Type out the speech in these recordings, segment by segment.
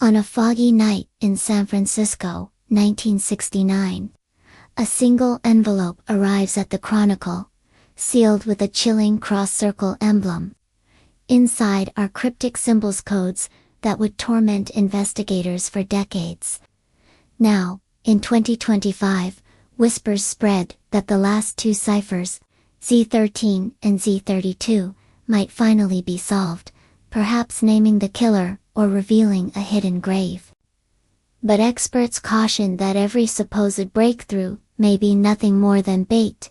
On a foggy night in San Francisco, 1969, a single envelope arrives at the Chronicle, sealed with a chilling cross-circle emblem. Inside are cryptic symbols codes that would torment investigators for decades. Now, in 2025, whispers spread that the last two ciphers, Z13 and Z32, might finally be solved, perhaps naming the killer or revealing a hidden grave. But experts caution that every supposed breakthrough may be nothing more than bait.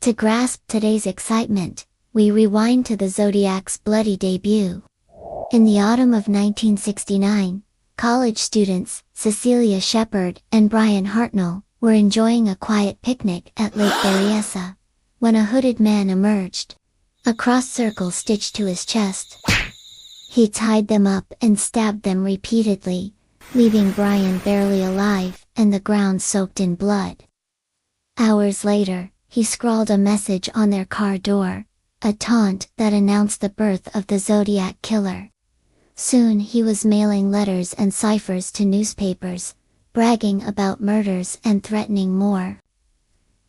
To grasp today's excitement, we rewind to the Zodiac's bloody debut. In the autumn of 1969, college students Cecilia Shepard and Brian Hartnell were enjoying a quiet picnic at Lake Berryessa, when a hooded man emerged, a cross circle stitched to his chest. He tied them up and stabbed them repeatedly, leaving Brian barely alive and the ground soaked in blood. Hours later, he scrawled a message on their car door, a taunt that announced the birth of the Zodiac Killer. Soon he was mailing letters and ciphers to newspapers, bragging about murders and threatening more.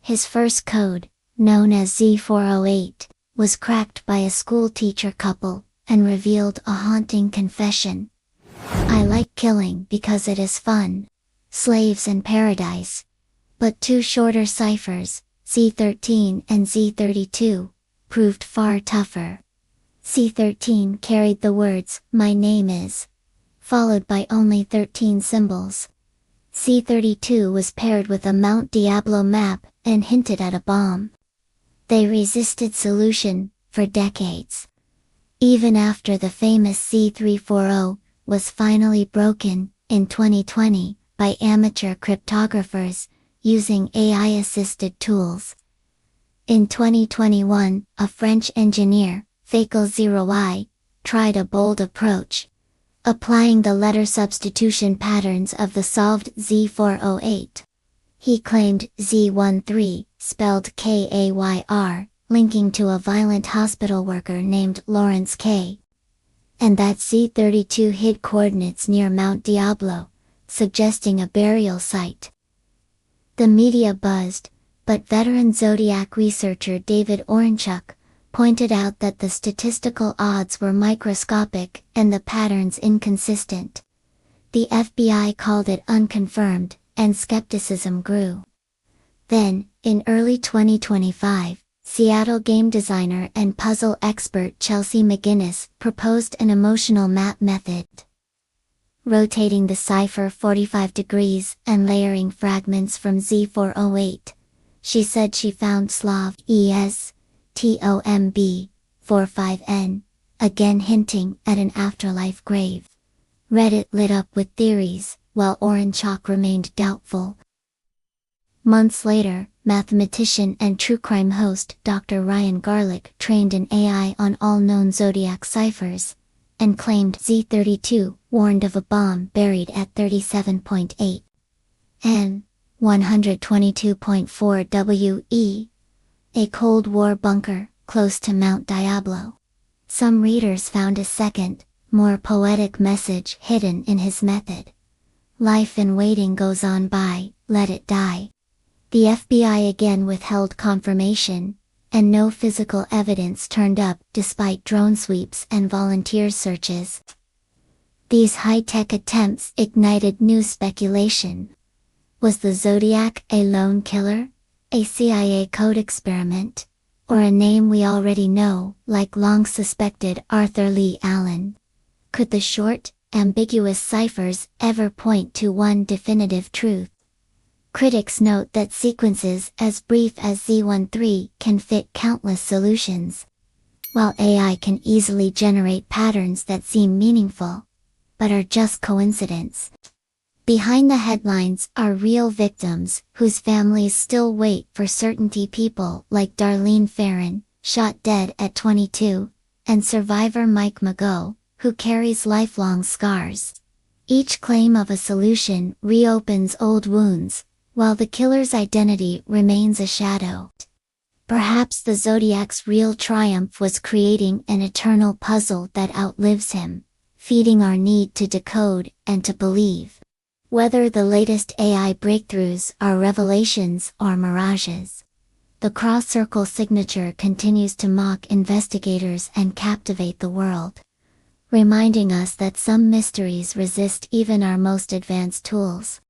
His first code, known as Z408, was cracked by a schoolteacher couple, and revealed a haunting confession. "I like killing because it is fun. Slaves in paradise." But two shorter ciphers, Z13 and Z32, proved far tougher. Z13 carried the words, "My name is," followed by only 13 symbols. Z32 was paired with a Mount Diablo map and hinted at a bomb. They resisted solution for decades. Even after the famous Z340 was finally broken, in 2020, by amateur cryptographers, using AI-assisted tools. In 2021, a French engineer, Fakel0i, tried a bold approach, applying the letter substitution patterns of the solved Z408. He claimed Z13, spelled Kayr, linking to a violent hospital worker named Lawrence K. And that Z32 hid coordinates near Mount Diablo, suggesting a burial site. The media buzzed, but veteran Zodiac researcher David Orenchuk pointed out that the statistical odds were microscopic and the patterns inconsistent. The FBI called it unconfirmed, and skepticism grew. Then, in early 2025, Seattle game designer and puzzle expert Chelsea McGinnis proposed an emotional map method. Rotating the cipher 45 degrees and layering fragments from Z408, she said she found Slav ES.TOMB 45N, again hinting at an afterlife grave. Reddit lit up with theories, while Orenchuk remained doubtful. Months later, mathematician and true crime host Dr. Ryan Garlick trained an AI on all known Zodiac ciphers, and claimed Z32 warned of a bomb buried at 37.8 N, 122.4 WE, a Cold War bunker close to Mount Diablo. Some readers found a second, more poetic message hidden in his method. "Life in waiting goes on by, let it die." The FBI again withheld confirmation, and no physical evidence turned up despite drone sweeps and volunteer searches. These high-tech attempts ignited new speculation. Was the Zodiac a lone killer, a CIA code experiment, or a name we already know, like long-suspected Arthur Lee Allen? Could the short, ambiguous ciphers ever point to one definitive truth? Critics note that sequences as brief as Z13 can fit countless solutions, while AI can easily generate patterns that seem meaningful, but are just coincidence. Behind the headlines are real victims whose families still wait for certainty. People like Darlene Ferrin, shot dead at 22, and survivor Mike Mago, who carries lifelong scars. Each claim of a solution reopens old wounds, while the killer's identity remains a shadow. Perhaps the Zodiac's real triumph was creating an eternal puzzle that outlives him, feeding our need to decode and to believe. Whether the latest AI breakthroughs are revelations or mirages, the cross-circle signature continues to mock investigators and captivate the world, reminding us that some mysteries resist even our most advanced tools.